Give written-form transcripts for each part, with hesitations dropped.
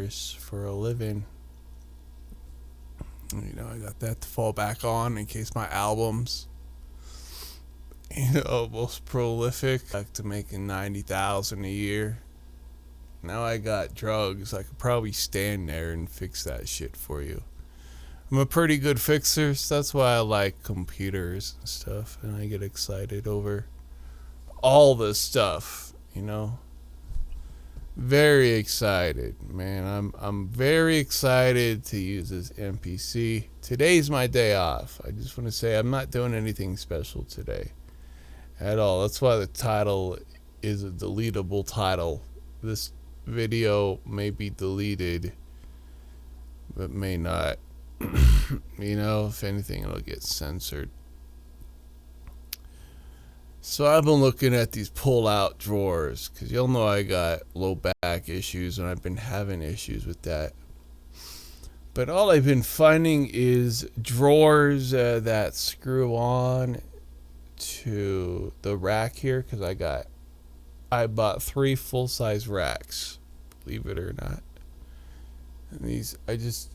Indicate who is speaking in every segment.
Speaker 1: computers for a living. You know, I got that to fall back on in case my albums, most prolific, back to making 90,000 a year. Now I got drugs. I could probably stand there and fix that shit for you. I'm a pretty good fixer, so that's why I like computers and stuff, and I get excited over all this stuff, Very excited, man. I'm very excited to use this MPC. Today's my day off. I just want to say I'm not doing anything special today at all. That's why the title is a deletable title. This video may be deleted, but may not. If anything, it'll get censored. So I've been looking at these pull-out drawers, because y'all know I got low back issues, and I've been having issues with that. But all I've been finding is drawers that screw on to the rack here, because I bought 3 full-size racks, believe it or not. And these, I just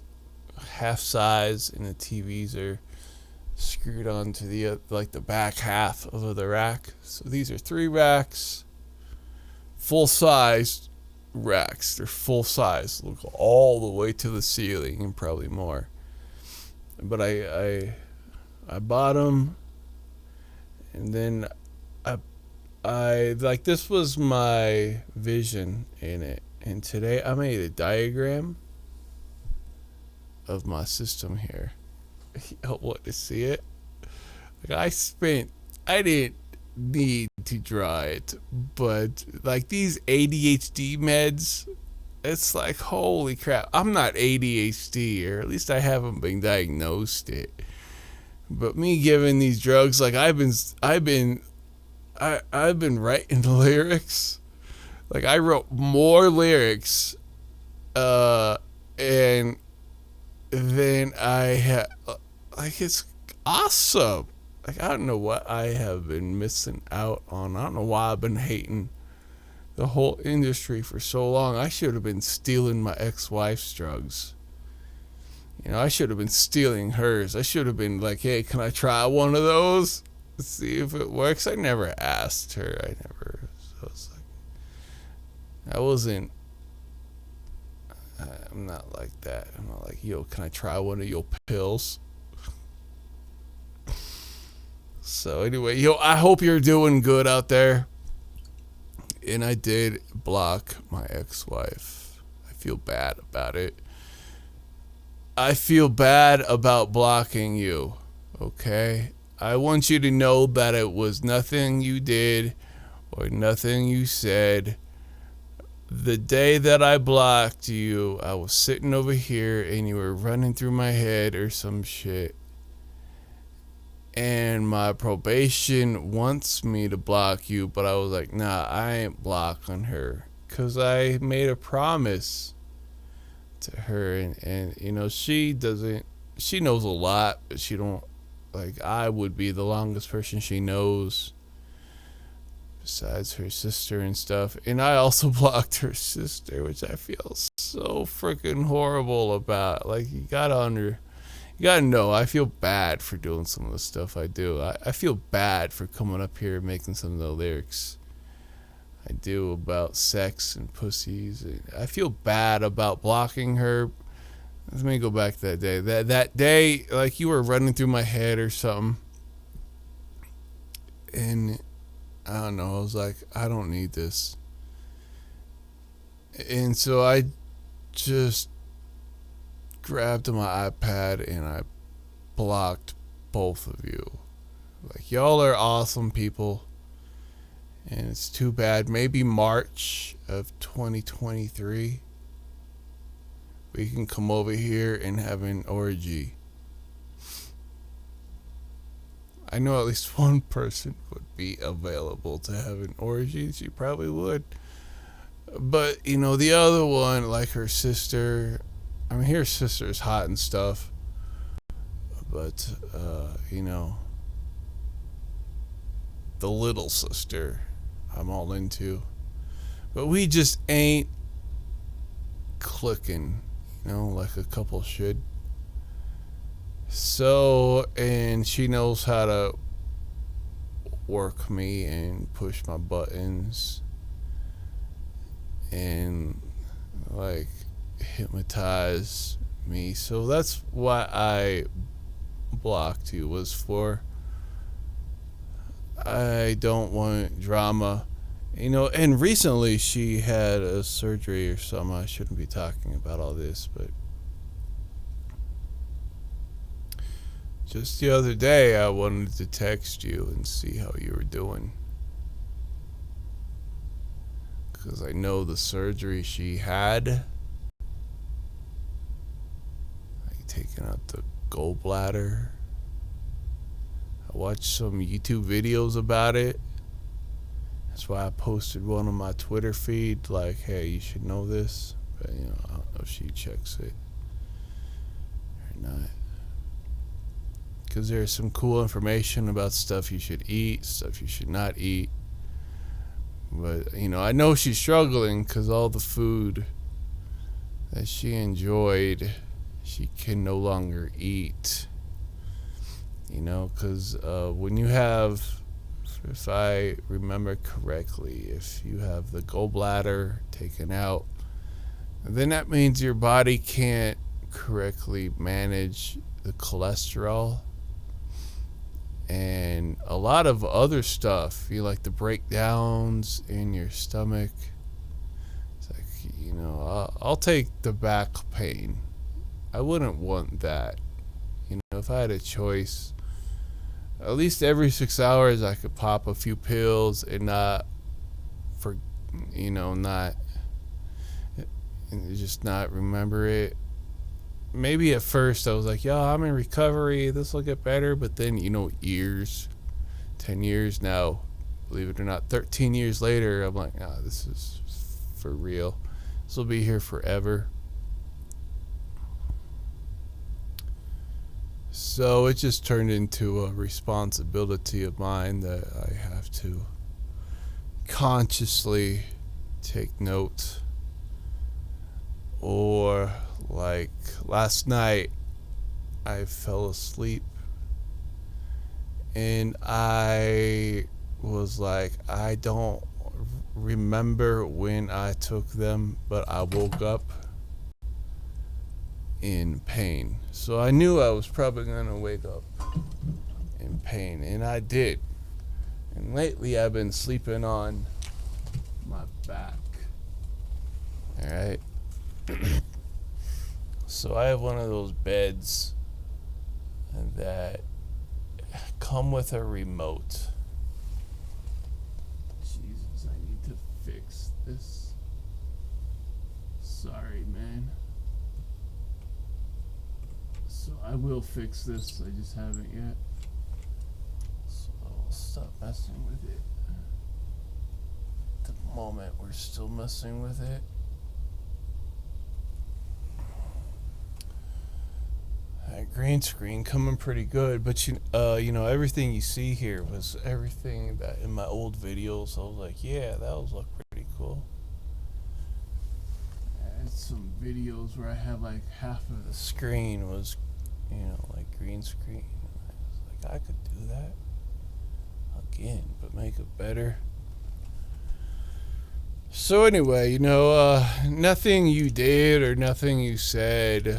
Speaker 1: half size, and the TVs are screwed onto the the back half of the rack. So these are 3 racks, full size racks. They're full size, look all the way to the ceiling and probably more. But I bought them, and then I like, this was my vision in it. And today I made a diagram of my system here. Y'all want to see it? Like, I didn't need to draw it, but like these ADHD meds, it's like, holy crap. I'm not ADHD, or at least I haven't been diagnosed it. But me giving these drugs, like I've been writing lyrics. Like, I wrote more lyrics, and then I had, like, it's awesome. Like, I don't know what I have been missing out on. I don't know why I've been hating the whole industry for so long. I should have been stealing my ex-wife's drugs. I should have been stealing hers. I should have been like, hey, can I try one of those? See if it works. I never asked her. So it's like, I'm not like that. I'm not like, yo, can I try one of your pills? So anyway, I hope you're doing good out there. And I did block my ex-wife. I feel bad about it. I feel bad about blocking you, okay? I want you to know that it was nothing you did or nothing you said. The day that I blocked you, I was sitting over here and you were running through my head or some shit. And my probation wants me to block you, but I was like, nah, I ain't blocking her. Because I made a promise to her, and she knows a lot, but she don't, like, I would be the longest person she knows besides her sister and stuff. And I also blocked her sister, which I feel so freaking horrible about. Like, you gotta know, I feel bad for doing some of the stuff I do. I feel bad for coming up here and making some of the lyrics I do about sex and pussies. I feel bad about blocking her. Let me go back to that day. That day, like, you were running through my head or something. And I don't know, I was like, I don't need this. And so I just grabbed my iPad and I blocked both of you. Like, y'all are awesome people. And it's too bad. Maybe March of 2023, we can come over here and have an orgy. I know at least one person would be available to have an orgy. She probably would. But, the other one, like her sister, I mean, her sister's hot and stuff. But, the little sister, I'm all into. But we just ain't clicking, like a couple should. So, and she knows how to work me and push my buttons and like hypnotize me. So that's why I blocked you, was for I don't want drama. And recently she had a surgery or something. I shouldn't be talking about all this, but just the other day I wanted to text you and see how you were doing. Because I know the surgery she had, like taking out the gallbladder. I watched some YouTube videos about it. That's why I posted one on my Twitter feed, like, hey, you should know this. But, I don't know if she checks it or not. Because there's some cool information about stuff you should eat, stuff you should not eat. But, I know she's struggling because all the food that she enjoyed, she can no longer eat. Because when you have, if I remember correctly, if you have the gallbladder taken out, then that means your body can't correctly manage the cholesterol and a lot of other stuff. You like the breakdowns in your stomach. It's like, I'll take the back pain. I wouldn't want that. If I had a choice, at least every 6 hours I could pop a few pills and not just not remember it. Maybe at first I was like, yo, I'm in recovery, this will get better. But then, years, 10 years now, believe it or not, 13 years later, I'm like, this is for real. This will be here forever. So it just turned into a responsibility of mine that I have to consciously take note. Or like last night, I fell asleep and I was like, I don't remember when I took them, but I woke up in pain. So I knew I was probably going to wake up in pain, and I did. And lately I've been sleeping on my back. Alright. So I have one of those beds that come with a remote. Jesus, I need to fix this. Sorry, man. So I will fix this, I just haven't yet. So I'll stop messing with it. At the moment, we're still messing with it. That green screen coming pretty good, but everything you see here was everything that in my old videos. I was like, yeah, that was look pretty cool. I had some videos where I had like half of the screen was, like green screen. I was like, I could do that again, but make it better. So anyway, nothing you did or nothing you said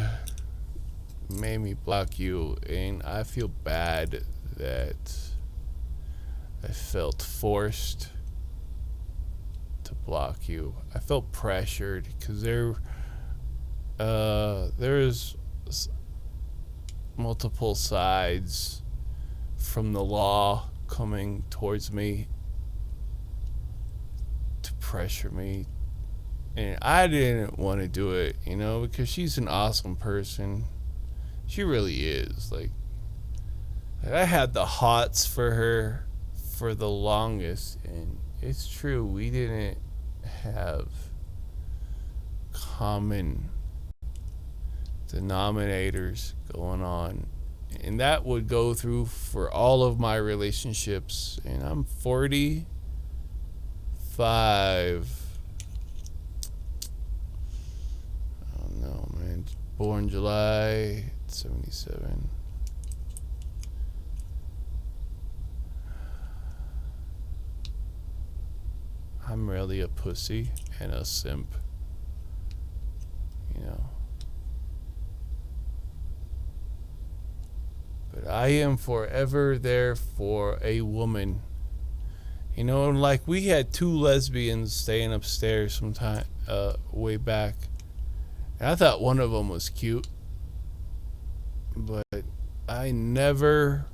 Speaker 1: made me block you, and I feel bad that I felt forced to block you. I felt pressured because there's multiple sides from the law coming towards me to pressure me, and I didn't want to do it, because she's an awesome person. She really is. Like I had the hots for her for the longest, and it's true, we didn't have common denominators going on, and that would go through for all of my relationships. And I'm 45. Born July 77. I'm really a pussy and a simp. You know. But I am forever there for a woman. You know, like we had two lesbians staying upstairs sometime way back. And I thought one of them was cute. But I never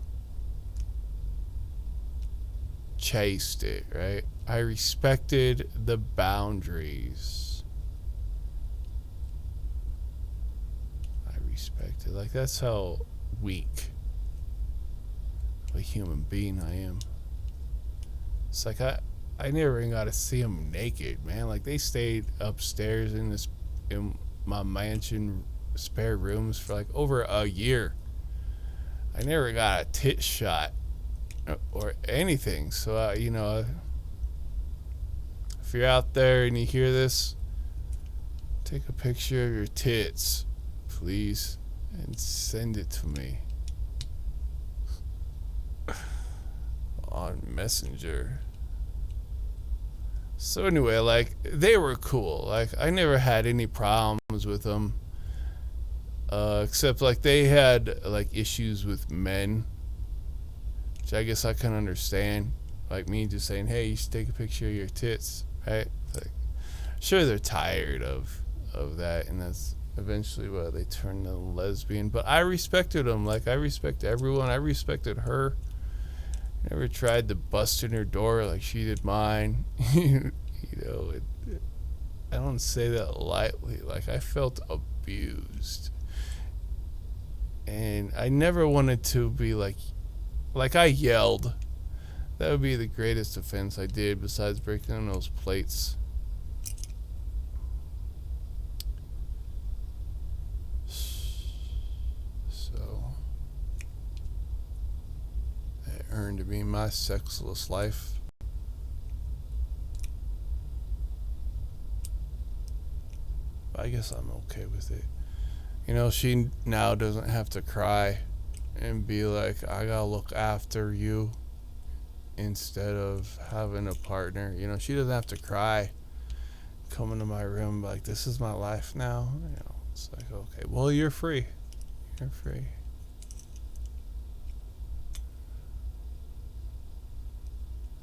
Speaker 1: chased it, right? I respected the boundaries. I respected. Like, that's how weak of a human being I am. It's like I never even got to see them naked, man. Like, they stayed upstairs in my mansion spare rooms for like over a year. I never got a tit shot or anything. So you know, if you're out there and you hear this, take a picture of your tits, please, and send it to me on Messenger. So anyway, like, they were cool. Like, I never had any problems with them. Except, like, they had, like, issues with men, which I guess I can understand. Like, me just saying, hey, you should take a picture of your tits, right? Like, sure, they're tired of that, and that's eventually why they turned lesbian. But I respected them. Like, I respect everyone. I respected her. Never tried to bust in her door like she did mine. You know, I don't say that lightly. Like, I felt abused. And I never wanted to be like I yelled. That would be the greatest offense I did besides breaking on those plates. So that earned me my sexless life. I guess I'm okay with it. You know, she now doesn't have to cry and be like, I gotta look after you instead of having a partner. You know, she doesn't have to cry coming to my room like, this is my life now. You know, it's like, okay, well, you're free. You're free.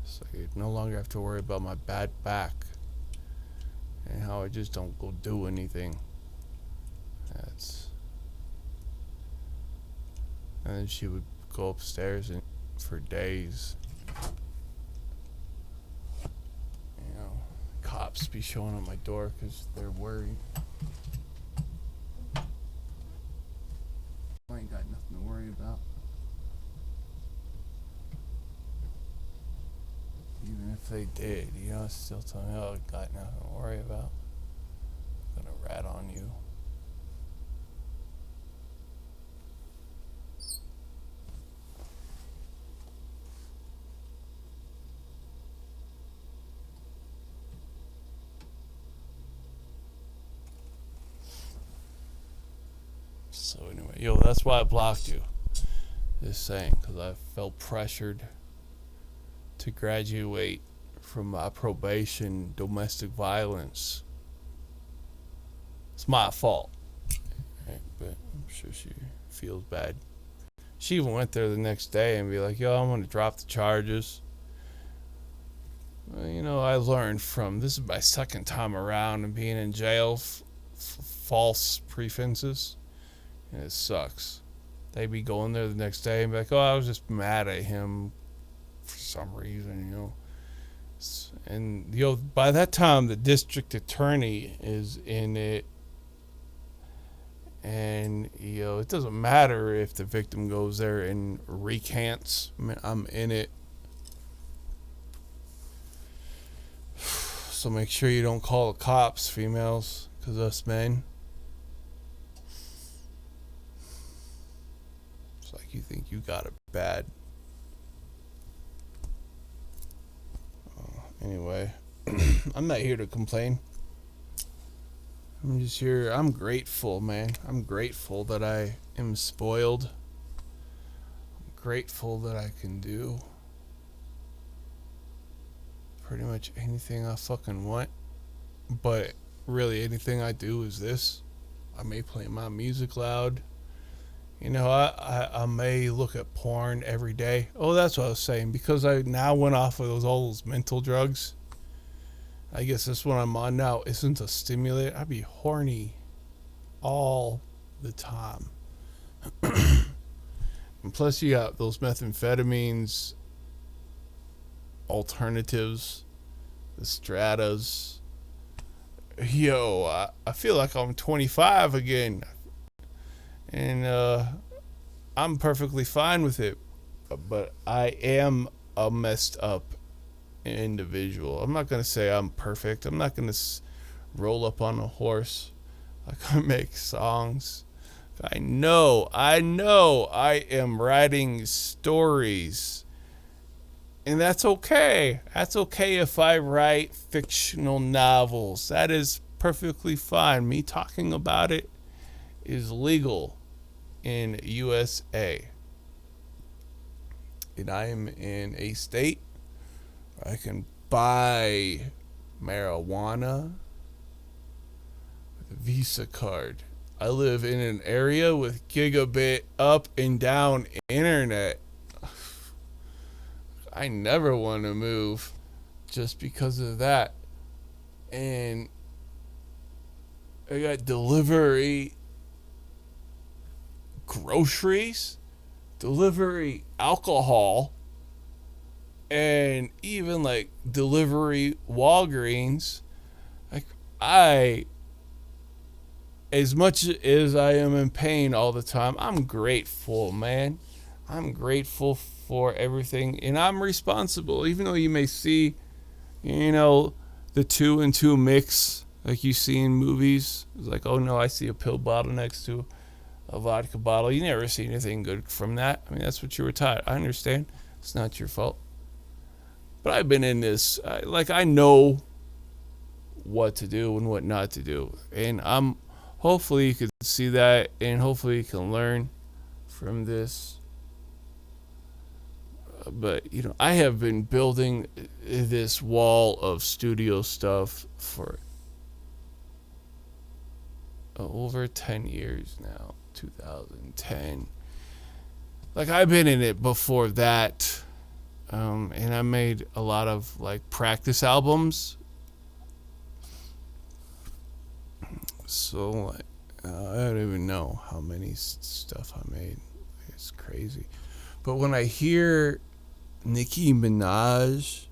Speaker 1: So you no longer have to worry about my bad back and how I just don't go do anything. And then she would go upstairs and for days. You know, cops be showing up my door because they're worried. I ain't got nothing to worry about. Even if they did, you know, still tell me, oh, I got nothing to worry about. I'm gonna rat on you. So anyway, yo, that's why I blocked you. Just saying, because I felt pressured to graduate from my probation domestic violence. It's my fault. Right? But I'm sure she feels bad. She even went there the next day and be like, yo, I'm going to drop the charges. Well, you know, I learned from, this is my second time around and being in jail for false pretenses. And it sucks. They be going there the next day and be like, oh, I was just mad at him for some reason, you know. And, you know, by that time, the district attorney is in it. And, you know, it doesn't matter if the victim goes there and recants. I mean, I'm in it. So make sure you don't call the cops, females, because us men. It's like you think you got it bad. Anyway, I'm not here to complain. I'm just here. I'm grateful, man. I'm grateful that I am spoiled. I'm grateful that I can do pretty much anything I fucking want. But really, anything I do is this. I may play my music loud. I may look at porn every day. Oh, that's what I was saying. Because I now went off of all those mental drugs. I guess this one I'm on now isn't a stimulant. I'd be horny all the time. And plus, you got those methamphetamines, alternatives, the stratas. Yo, I feel like I'm 25 again. And I'm perfectly fine with it. But I am a messed up individual. I'm not going to say I'm perfect. I'm not going to roll up on a horse. I'm going to make songs. I know I am writing stories. And that's okay. That's okay if I write fictional novels. That is perfectly fine. Me talking about it is legal in USA. And I am in a state where I can buy marijuana with a Visa card. I live in an area with gigabit up and down internet. I never want to move just because of that. And I got delivery groceries, delivery alcohol, and even like delivery Walgreens. Like as much as I am in pain all the time, I'm grateful, man. I'm grateful for everything, and I'm responsible. Even though you may see, the 2 and 2 mix like you see in movies. It's like, oh no, I see a pill bottle next to a vodka bottle. You never see anything good from that. I mean, that's what you were taught. I understand. It's not your fault. But I've been in this. I know what to do and what not to do, and hopefully you can see that, and hopefully you can learn from this. But I have been building this wall of studio stuff for over 10 years now. 2010. Like, I've been in it before that, and I made a lot of like practice albums. So I don't even know how many stuff I made. It's crazy. But when I hear Nicki Minaj,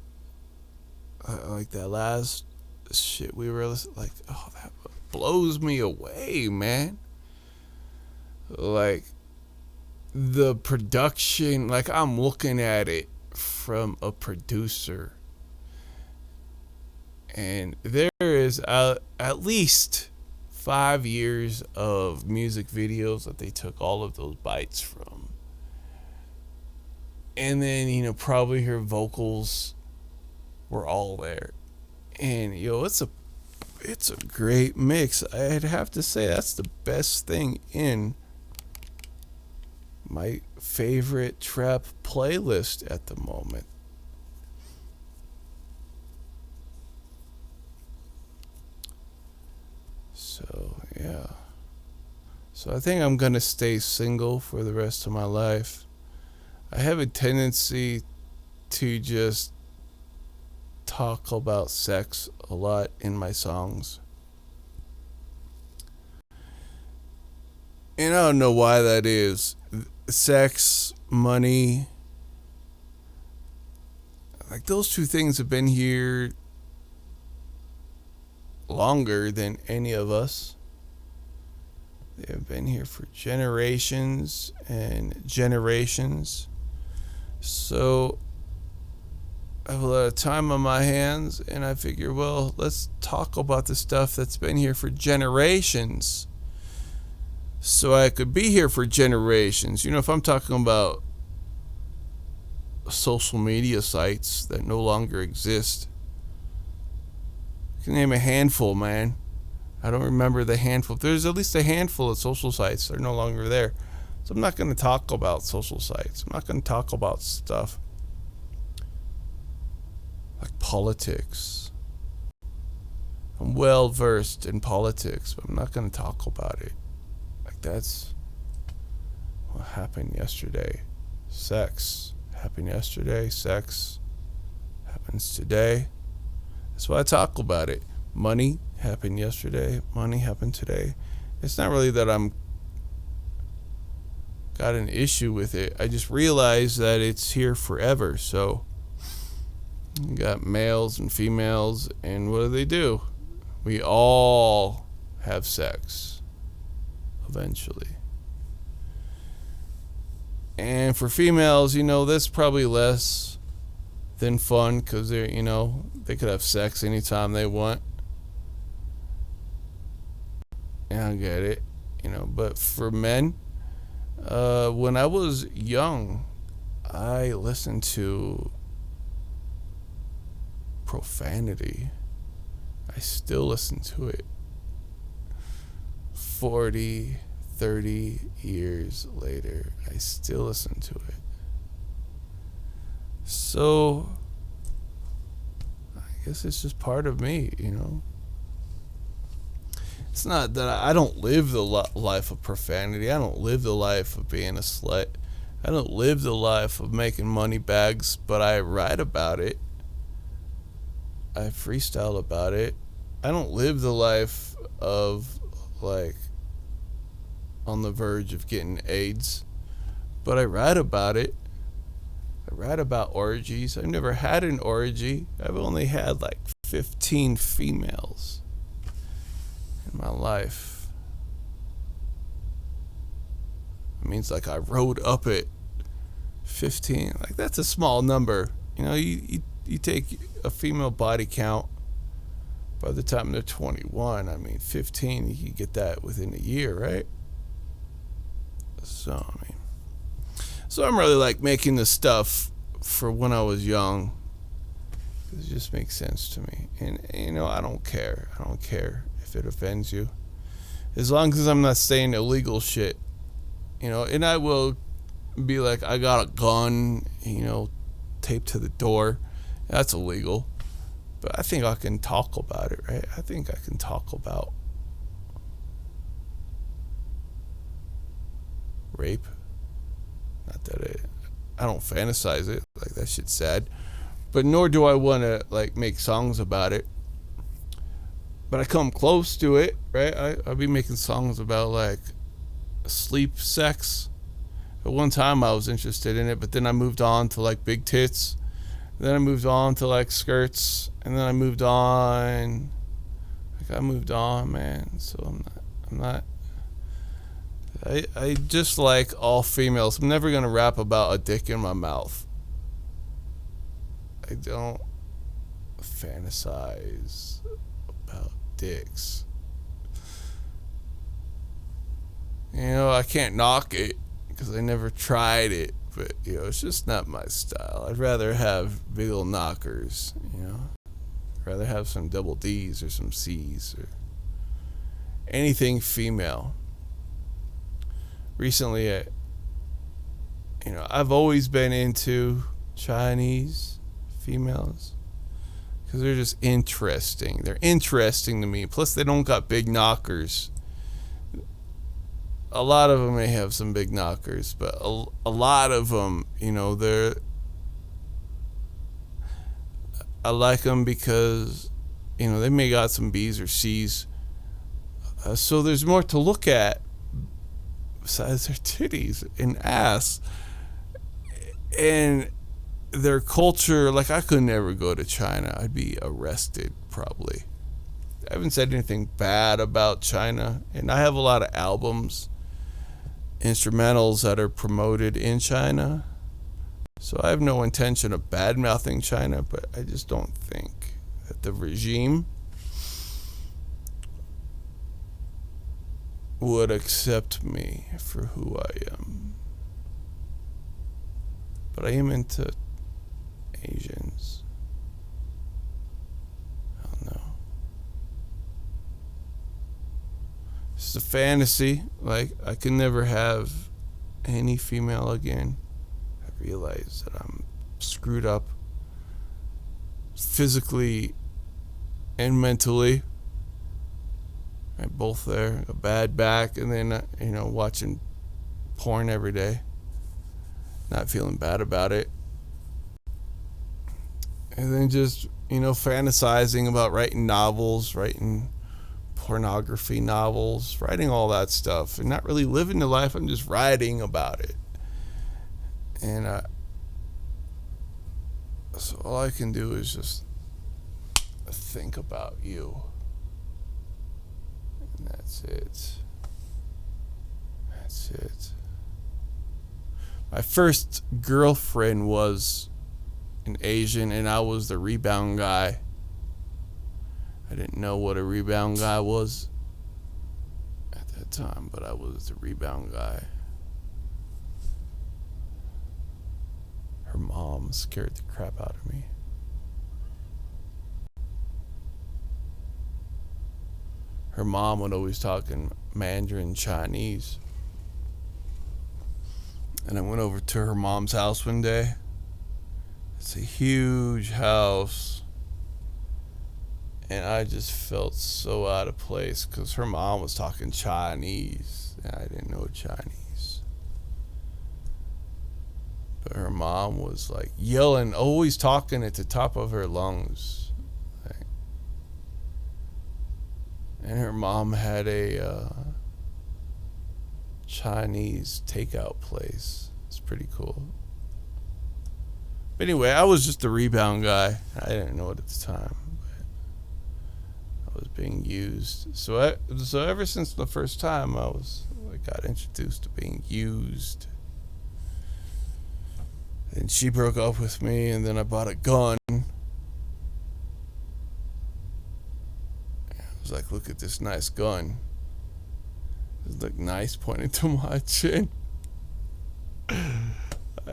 Speaker 1: like that last shit we were listening, like, oh, that blows me away, man. Like, the production, like, I'm looking at it from a producer, and there is at least 5 years of music videos that they took all of those bites from. And then, probably her vocals were all there. And, it's a great mix. I'd have to say that's the best thing in my favorite trap playlist at the moment. So, yeah. So I think I'm going to stay single for the rest of my life. I have a tendency to just talk about sex a lot in my songs. And I don't know why that is. Sex, money, like those two things have been here longer than any of us. They have been here for generations and generations. So I have a lot of time on my hands, and I figure, well, let's talk about the stuff that's been here for generations, so I could be here for generations. If I'm talking about social media sites that no longer exist, I can name a handful, man. I don't remember the handful. There's at least a handful of social sites that are no longer there. So I'm not going to talk about social sites. I'm not going to talk about stuff like politics. I'm well versed in politics, but I'm not going to talk about it. Like, that's what happened yesterday. Sex happened yesterday. Sex happens today. That's why I talk about it. Money happened yesterday. Money happened today. It's not really that I'm got an issue with it. I just realized that it's here forever. So you got males and females, and what do? We all have sex eventually. And for females, that's probably less than fun, because they could have sex anytime they want. And I get it, but for men, when I was young, I listened to profanity. I still listen to it 40, 30 years later. I still listen to it. So I guess it's just part of me. It's not that I don't live the life of profanity. I don't live the life of being a slut. I don't live the life of making money bags, but I write about it. I freestyle about it. I don't live the life of, like, on the verge of getting AIDS, but I write about it. I write about orgies. I've never had an orgy. I've only had like 15 females in my life. It means like I rode up at 15. Like, that's a small number. You take a female body count by the time they're 21. 15, you can get that within a year, right? So I'm really like making this stuff for when I was young. It just makes sense to me. And I don't care. I don't care if it offends you, as long as I'm not saying illegal shit. And I will be like, I got a gun, taped to the door. That's illegal. But I think I can talk about it, right? I think I can talk about rape. Not that I don't fantasize it. Like, that shit's sad. But nor do I want to, like, make songs about it. But I come close to it, right? I'll be making songs about, like, sleep sex. At one time I was interested in it, but then I moved on to, like, big tits. Then I moved on to, like, skirts. And then I moved on. Like, I moved on, man. So I'm not. I just like all females. I'm never going to rap about a dick in my mouth. I don't fantasize about dicks. I can't knock it because I never tried it. But, it's just not my style. I'd rather have big old knockers, I'd rather have some double D's or some C's or anything female. Recently, I've always been into Chinese females because they're just interesting. They're interesting to me. Plus, they don't got big knockers. A lot of them may have some big knockers, but a lot of them, I like them because, they may got some B's or C's. So there's more to look at besides their titties and ass. And their culture, like, I could never go to China. I'd be arrested, probably. I haven't said anything bad about China. And I have a lot of albums, instrumentals that are promoted in China. So I have no intention of bad-mouthing China, but I just don't think that the regime would accept me for who I am. But I am into Asians. I don't know. It's a fantasy. Like, I can never have any female again. I realize that I'm screwed up physically and mentally. I'm both there. A bad back, and then, watching porn every day. Not feeling bad about it. And then just, fantasizing about writing novels, writing pornography novels, writing all that stuff, and not really living the life. I'm just writing about it. And so all I can do is just think about you. And that's it. That's it. My first girlfriend was an Asian, and I was the rebound guy. I didn't know what a rebound guy was at that time, but I was the rebound guy. Her mom scared the crap out of me. Her mom would always talk in Mandarin Chinese. And I went over to her mom's house one day. It's a huge house. And I just felt so out of place because her mom was talking Chinese. And I didn't know Chinese. But her mom was like yelling, always talking at the top of her lungs. And her mom had a Chinese takeout place. It's pretty cool. But anyway, I was just a rebound guy. I didn't know it at the time. But I was being used. So ever since the first time I got introduced to being used. And she broke up with me, and then I bought a gun. I was like, look at this nice gun. It looked nice pointing to my chin.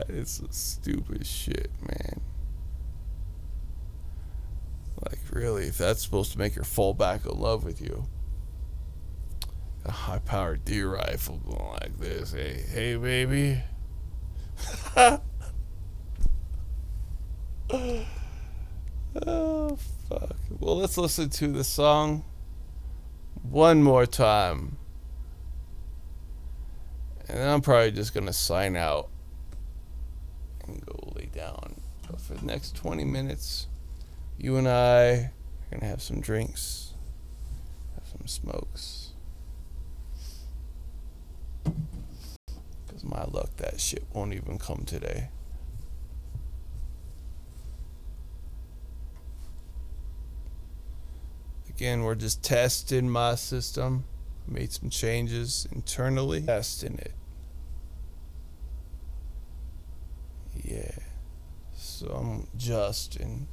Speaker 1: It's stupid shit, man. Like, really, if that's supposed to make her fall back in love with you. A high-powered deer rifle going like this. Hey, baby. Oh, fuck. Well, let's listen to the song one more time. And then I'm probably just going to sign out and go lay down. But for the next 20 minutes, you and I are going to have some drinks, have some smokes. Because my luck, that shit won't even come today. Again, we're just testing my system. Made some changes internally. Testing it. Yeah. So I'm Justin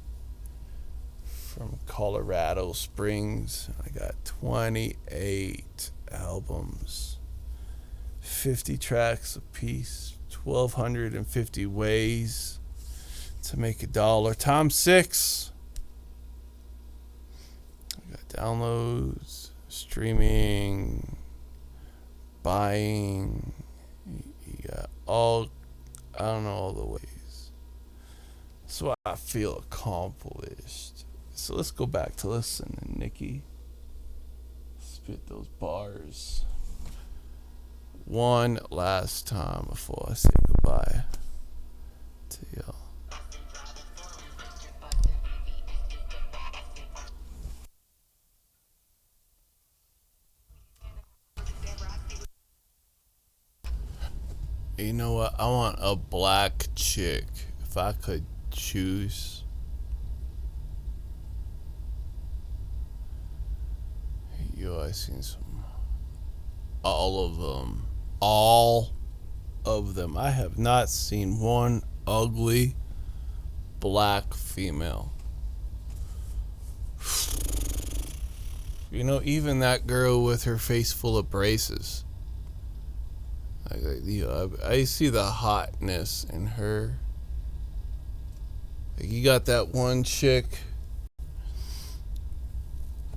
Speaker 1: from Colorado Springs. I got 28 albums. 50 tracks apiece. 1,250 ways to make $1 times 6. I got downloads, streaming, buying. You got all the ways. So I feel accomplished. So let's go back to listening, Nikki. Spit those bars one last time before I say goodbye to y'all. You know what? I want a black chick. If I could choose. Yo, I seen some. All of them. All of them. I have not seen one ugly black female. You know, even that girl with her face full of braces. I see the hotness in her. Like, you got that one chick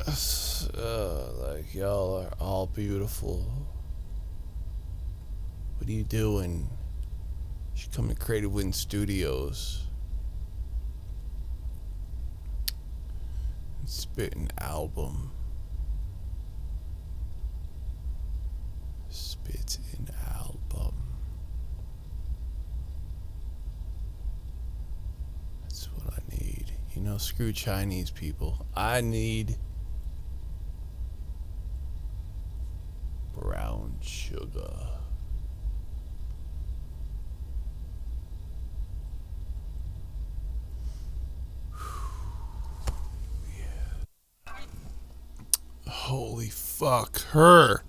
Speaker 1: Like, y'all are all beautiful. What are you doing? You should come to Creative Wind Studios and spit an album. Spit an album. That's what I need. You know, screw Chinese people. I need brown sugar. Holy fuck, her,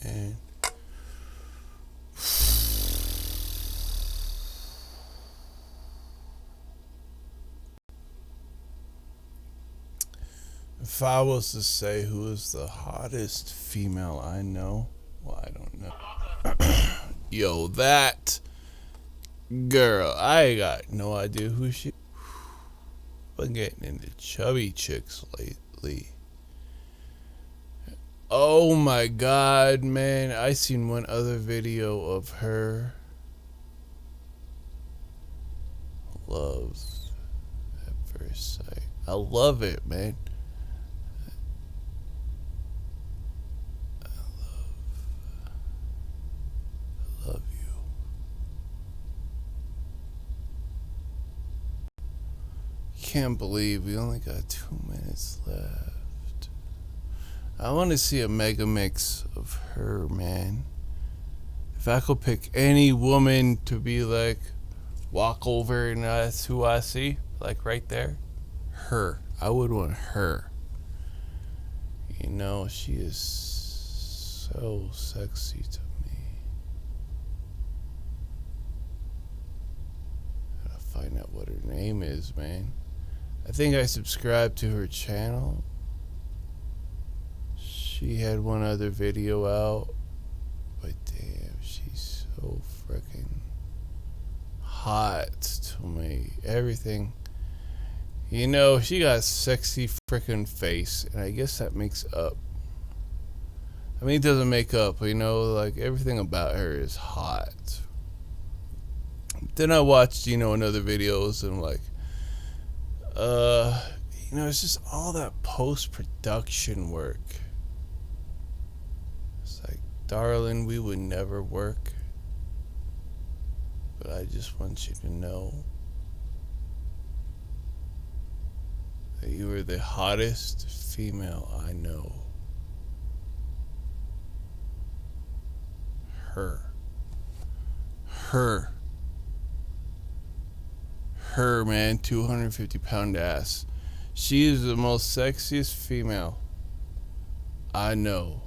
Speaker 1: man. If I was to say who is the hottest female I know, well, I don't know. Yo, that girl, I got no idea who she. Been getting into chubby chicks lately. Oh my god, man. I seen one other video of her. Love at first sight. I love it, man. I love you. Can't believe we only got 2 minutes left. I want to see a mega mix of her, man. If I could pick any woman to be like, walk over and that's who I see, like right there, her. I would want her. You know, she is so sexy to me. I gotta find out what her name is, man. I think I subscribed to her channel. She had one other video out, but damn, she's so freaking hot to me. Everything. You know, she got a sexy freaking face, and I guess that makes up. I mean, it doesn't make up, you know, like everything about her is hot. Then I watched, you know, another videos and I'm like, you know, it's just all that post-production work. It's like, darling, we would never work, but I just want you to know that you are the hottest female I know. Her, man, 250-pound ass. She is the most sexiest female I know.